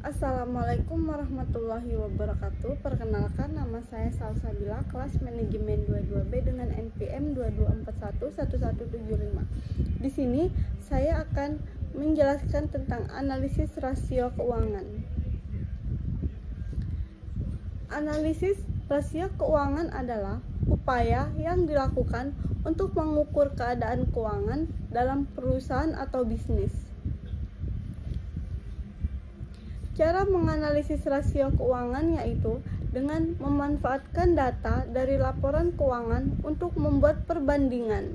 Assalamualaikum warahmatullahi wabarakatuh. Perkenalkan, nama saya Salsabila, kelas manajemen 22B dengan NPM 22411175. Di sini saya akan menjelaskan tentang analisis rasio keuangan. Analisis rasio keuangan adalah upaya yang dilakukan untuk mengukur keadaan keuangan dalam perusahaan atau bisnis. Cara menganalisis rasio keuangan yaitu dengan memanfaatkan data dari laporan keuangan untuk membuat perbandingan.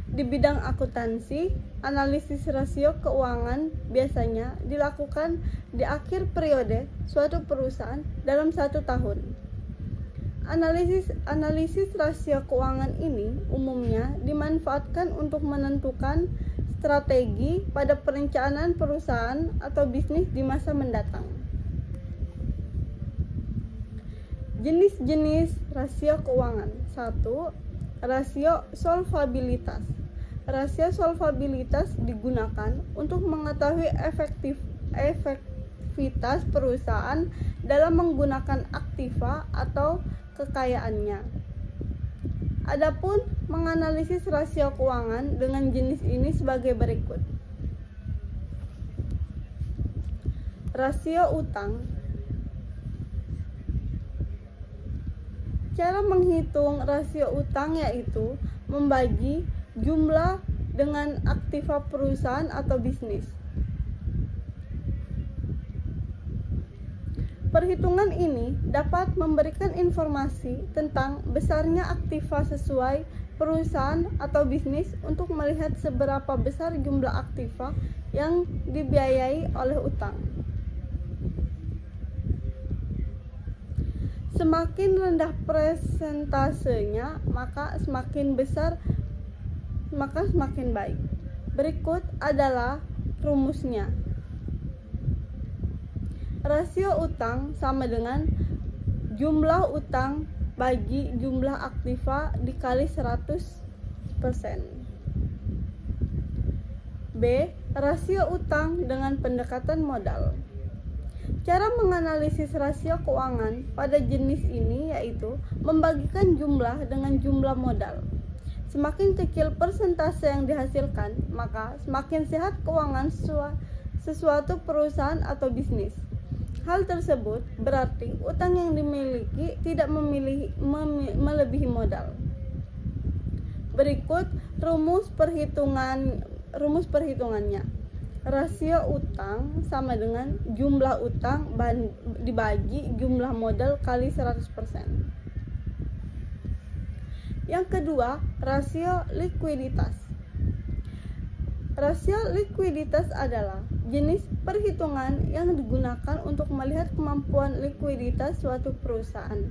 Di bidang akuntansi, analisis rasio keuangan biasanya dilakukan di akhir periode suatu perusahaan dalam 1 tahun. Analisis rasio keuangan ini umumnya dimanfaatkan untuk menentukan strategi pada perencanaan perusahaan atau bisnis di masa mendatang. Jenis-jenis rasio keuangan. 1. Rasio solvabilitas. Rasio solvabilitas digunakan untuk mengetahui efektivitas perusahaan dalam menggunakan aktiva atau kekayaannya. Adapun menganalisis rasio keuangan dengan jenis ini sebagai berikut. Rasio utang. Cara menghitung rasio utang yaitu membagi jumlah dengan aktiva perusahaan atau bisnis. Perhitungan ini dapat memberikan informasi tentang besarnya aktiva sesuai perusahaan atau bisnis untuk melihat seberapa besar jumlah aktiva yang dibiayai oleh utang. Semakin rendah persentasenya, maka semakin baik. Berikut adalah rumusnya. Rasio utang sama dengan jumlah utang bagi jumlah aktiva dikali 100%. B. Rasio utang dengan pendekatan modal. Cara menganalisis rasio keuangan pada jenis ini yaitu membagikan jumlah dengan jumlah modal. Semakin kecil persentase yang dihasilkan, maka semakin sehat keuangan sesuatu perusahaan atau bisnis. Hal tersebut berarti utang yang dimiliki tidak melebihi modal. Berikut rumus perhitungannya. Rasio utang sama dengan jumlah utang dibagi jumlah modal kali 100%. Yang kedua, rasio likuiditas. Rasio likuiditas adalah jenis perhitungan yang digunakan untuk melihat kemampuan likuiditas suatu perusahaan.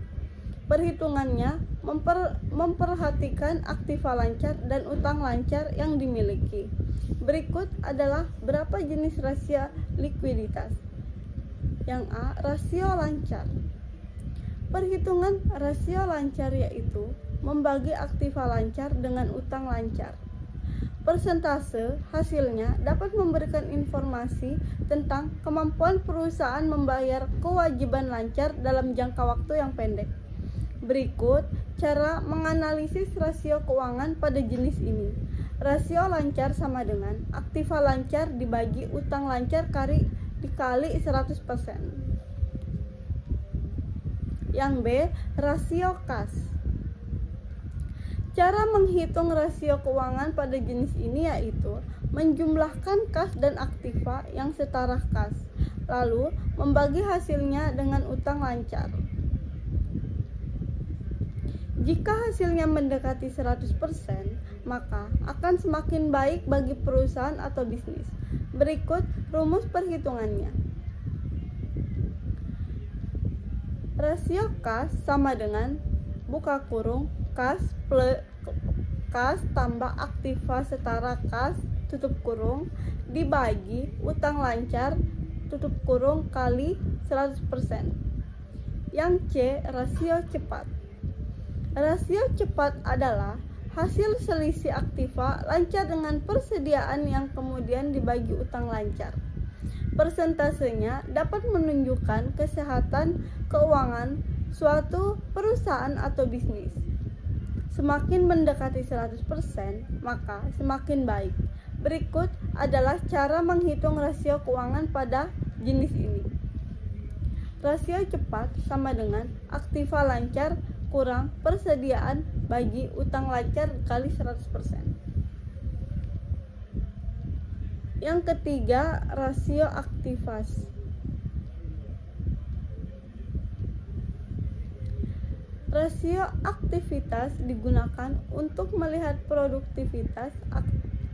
Perhitungannya memperhatikan aktiva lancar dan utang lancar yang dimiliki. Berikut adalah berapa jenis rasio likuiditas. Yang A. Rasio lancar. Perhitungan rasio lancar yaitu membagi aktiva lancar dengan utang lancar. Persentase hasilnya dapat memberikan informasi tentang kemampuan perusahaan membayar kewajiban lancar dalam jangka waktu yang pendek. Berikut cara menganalisis rasio keuangan pada jenis ini. Rasio lancar sama dengan aktiva lancar dibagi utang lancar dikali 100%. Yang B. Rasio kas. Cara menghitung rasio keuangan pada jenis ini yaitu menjumlahkan kas dan aktiva yang setara kas, lalu membagi hasilnya dengan utang lancar. Jika hasilnya mendekati 100%, maka akan semakin baik bagi perusahaan atau bisnis. Berikut rumus perhitungannya. Rasio kas sama dengan buka kurung kas tambah aktiva setara kas tutup kurung dibagi utang lancar tutup kurung kali 100%. Yang C. Rasio cepat. Rasio cepat adalah hasil selisih aktiva lancar dengan persediaan yang kemudian dibagi utang lancar. Persentasenya dapat menunjukkan kesehatan keuangan suatu perusahaan atau bisnis. Semakin mendekati 100%, maka semakin baik. Berikut adalah cara menghitung rasio keuangan pada jenis ini. Rasio cepat sama dengan aktiva lancar kurang persediaan bagi utang lancar kali 100%. Yang ketiga, rasio aktivas. Rasio aktivitas digunakan untuk melihat produktivitas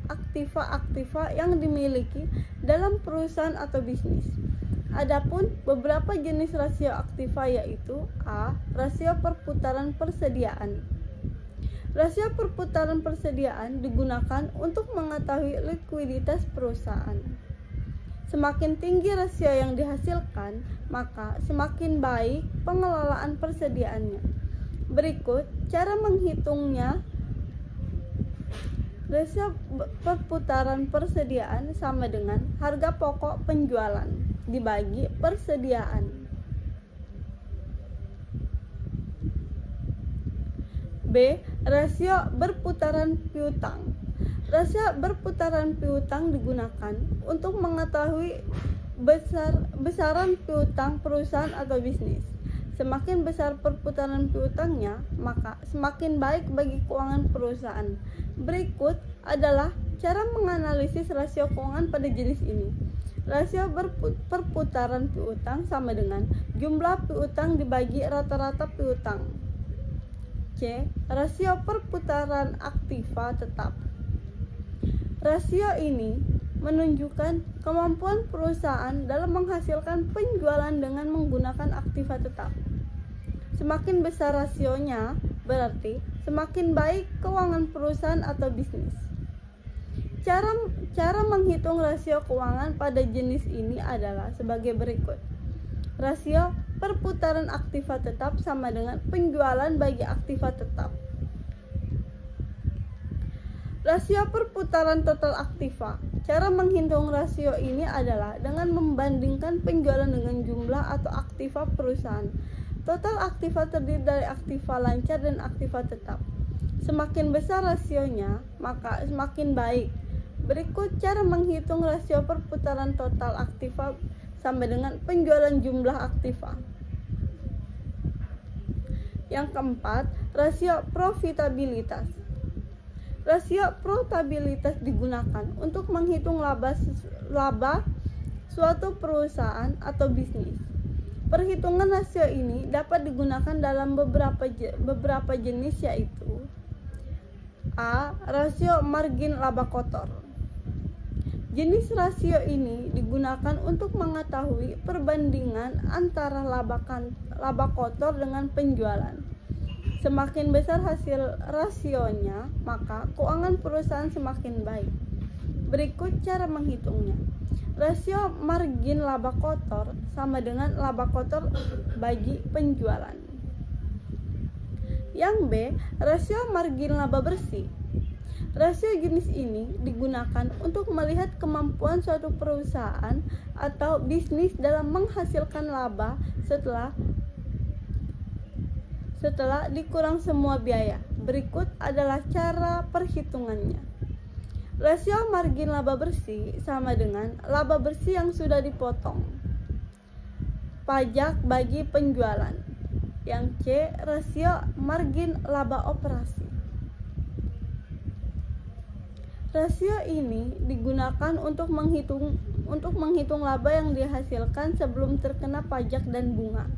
aktiva-aktiva yang dimiliki dalam perusahaan atau bisnis. Adapun beberapa jenis rasio aktiva yaitu A. Rasio perputaran persediaan. Rasio perputaran persediaan digunakan untuk mengetahui likuiditas perusahaan. Semakin tinggi rasio yang dihasilkan, maka semakin baik pengelolaan persediaannya. Berikut cara menghitungnya. Rasio perputaran persediaan sama dengan harga pokok penjualan dibagi persediaan. B. Rasio berputaran piutang. Rasio berputaran piutang digunakan untuk mengetahui besaran piutang perusahaan atau bisnis. Semakin besar perputaran piutangnya, maka semakin baik bagi keuangan perusahaan. Berikut adalah cara menganalisis rasio keuangan pada jenis ini. Rasio perputaran piutang sama dengan jumlah piutang dibagi rata-rata piutang. C. Rasio perputaran aktiva tetap. Rasio ini menunjukkan kemampuan perusahaan dalam menghasilkan penjualan dengan menggunakan aktiva tetap. Semakin besar rasionya, berarti semakin baik keuangan perusahaan atau bisnis. Cara menghitung rasio keuangan pada jenis ini adalah sebagai berikut. Rasio perputaran aktiva tetap sama dengan penjualan bagi aktiva tetap. Rasio perputaran total aktiva. Cara menghitung rasio ini adalah dengan membandingkan penjualan dengan jumlah atau aktiva perusahaan. Total aktiva terdiri dari aktiva lancar dan aktiva tetap. Semakin besar rasionya, maka semakin baik. Berikut cara menghitung rasio perputaran total aktiva sama dengan penjualan jumlah aktiva. Yang keempat, rasio profitabilitas. Rasio profitabilitas digunakan untuk menghitung laba suatu perusahaan atau bisnis. Perhitungan rasio ini dapat digunakan dalam beberapa jenis yaitu A. Rasio margin laba kotor. Jenis rasio ini digunakan untuk mengetahui perbandingan antara laba kotor dengan penjualan. Semakin besar hasil rasionya, maka keuangan perusahaan semakin baik. Berikut cara menghitungnya. Rasio margin laba kotor sama dengan laba kotor bagi penjualan. Yang B. Rasio margin laba bersih. Rasio jenis ini digunakan untuk melihat kemampuan suatu perusahaan atau bisnis dalam menghasilkan laba setelah dikurang semua biaya. Berikut adalah cara perhitungannya. Rasio margin laba bersih sama dengan laba bersih yang sudah dipotong pajak bagi penjualan. Yang C. Rasio margin laba operasi. Rasio ini digunakan untuk menghitung laba yang dihasilkan sebelum terkena pajak dan bunga.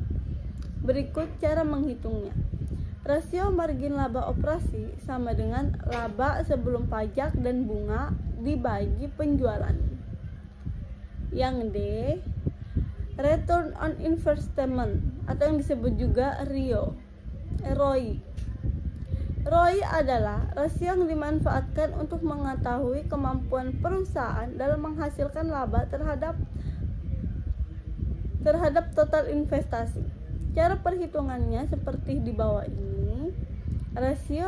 Berikut cara menghitungnya. Rasio margin laba operasi sama dengan laba sebelum pajak dan bunga dibagi penjualan. Yang D. Return on investment atau yang disebut juga ROI. ROI adalah rasio yang dimanfaatkan untuk mengetahui kemampuan perusahaan dalam menghasilkan laba terhadap total investasi. Cara perhitungannya seperti di bawah ini. Rasio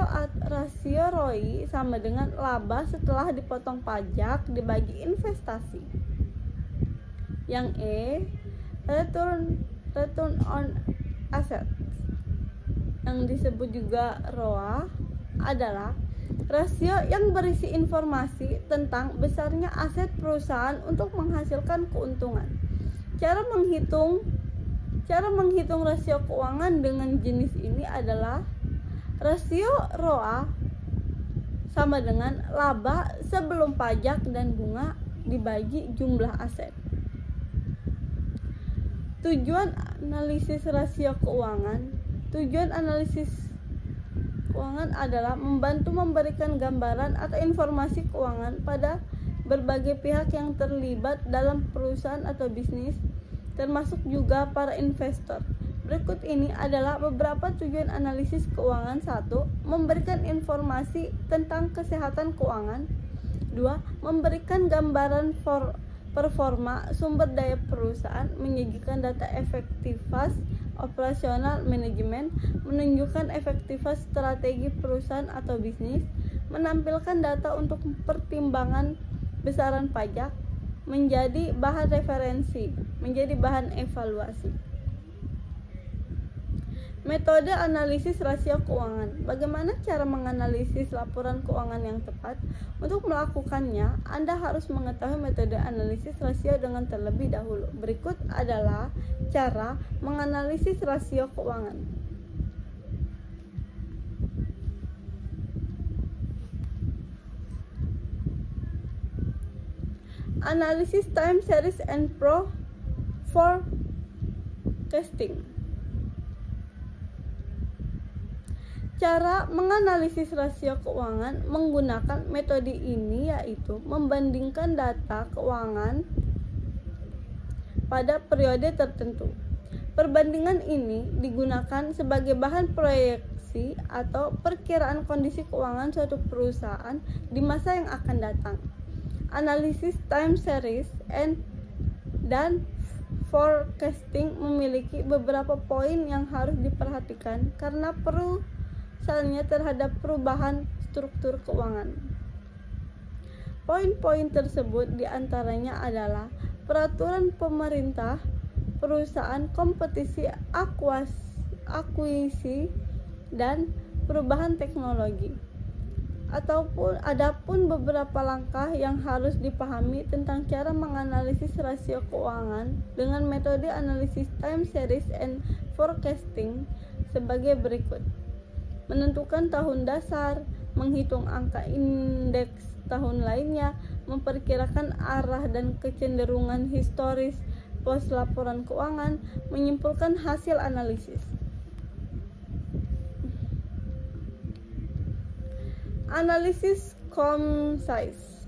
ROI sama dengan laba setelah dipotong pajak dibagi investasi. Yang E, return on assets, yang disebut juga ROA, adalah rasio yang berisi informasi tentang besarnya aset perusahaan untuk menghasilkan keuntungan. Cara menghitung rasio keuangan dengan jenis ini adalah rasio ROA sama dengan laba sebelum pajak dan bunga dibagi jumlah aset. Tujuan analisis rasio keuangan. Tujuan analisis keuangan adalah membantu memberikan gambaran atau informasi keuangan pada berbagai pihak yang terlibat dalam perusahaan atau bisnis, termasuk juga para investor. Berikut ini adalah beberapa tujuan analisis keuangan. 1. Memberikan informasi tentang kesehatan keuangan. 2. Memberikan gambaran performa sumber daya perusahaan, menyajikan data efektivitas operasional manajemen, menunjukkan efektivitas strategi perusahaan atau bisnis, menampilkan data untuk pertimbangan besaran pajak, menjadi bahan referensi, menjadi bahan evaluasi. Metode analisis rasio keuangan. Bagaimana cara menganalisis laporan keuangan yang tepat? Untuk melakukannya, Anda harus mengetahui metode analisis rasio dengan terlebih dahulu. Berikut adalah cara menganalisis rasio keuangan. Analisis time series and forecasting. Cara menganalisis rasio keuangan menggunakan metode ini yaitu membandingkan data keuangan pada periode tertentu. Perbandingan ini digunakan sebagai bahan proyeksi atau perkiraan kondisi keuangan suatu perusahaan di masa yang akan datang. Analisis time series dan forecasting memiliki beberapa poin yang harus diperhatikan karena misalnya terhadap perubahan struktur keuangan. Poin-poin tersebut diantaranya adalah peraturan pemerintah, perusahaan, kompetisi, akuisisi, dan perubahan teknologi. Adapun beberapa langkah yang harus dipahami tentang cara menganalisis rasio keuangan dengan metode analisis time series and forecasting sebagai berikut. Menentukan tahun dasar, menghitung angka indeks tahun lainnya, memperkirakan arah dan kecenderungan historis pos laporan keuangan, menyimpulkan hasil analisis. Analisis concise.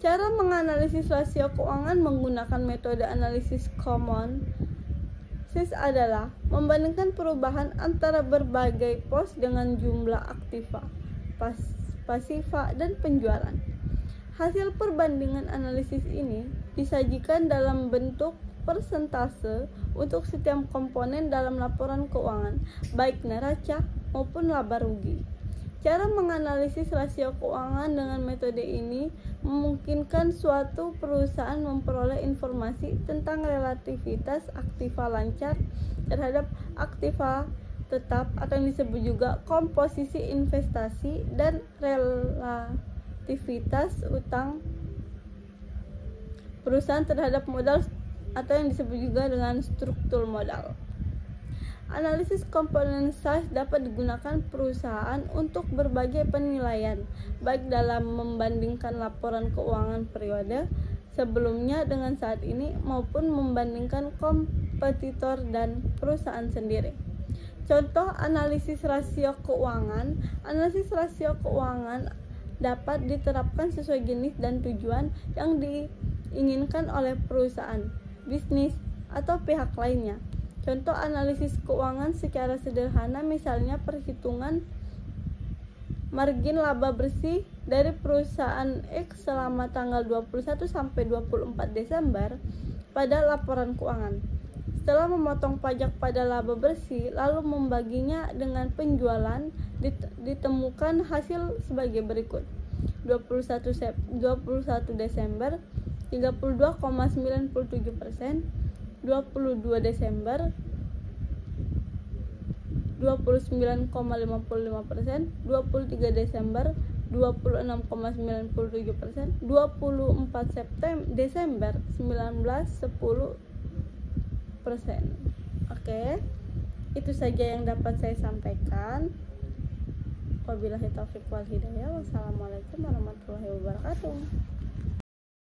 Cara menganalisis rasio keuangan menggunakan metode analisis common adalah membandingkan perubahan antara berbagai pos dengan jumlah aktiva, pasiva, dan penjualan. Hasil perbandingan analisis ini disajikan dalam bentuk persentase untuk setiap komponen dalam laporan keuangan, baik neraca maupun laba rugi. Cara menganalisis rasio keuangan dengan metode ini memungkinkan suatu perusahaan memperoleh informasi tentang relativitas aktiva lancar terhadap aktiva tetap atau yang disebut juga komposisi investasi dan relativitas utang perusahaan terhadap modal atau yang disebut juga dengan struktur modal. Analisis komponen size dapat digunakan perusahaan untuk berbagai penilaian, baik dalam membandingkan laporan keuangan periode sebelumnya dengan saat ini maupun membandingkan kompetitor dan perusahaan sendiri. Contoh analisis rasio keuangan. Analisis rasio keuangan dapat diterapkan sesuai jenis dan tujuan yang diinginkan oleh perusahaan, bisnis, atau pihak lainnya. Contoh analisis keuangan secara sederhana misalnya perhitungan margin laba bersih dari perusahaan X selama tanggal 21 sampai 24 Desember pada laporan keuangan. Setelah memotong pajak pada laba bersih lalu membaginya dengan penjualan, ditemukan hasil sebagai berikut. 21 Desember 32,97%, 22 Desember 29,55%, 23 Desember 26,97%, 24 Desember 19,10%. Oke, itu saja yang dapat saya sampaikan. Wabillahi taufiq wal hidayah. Wassalamualaikum warahmatullahi wabarakatuh.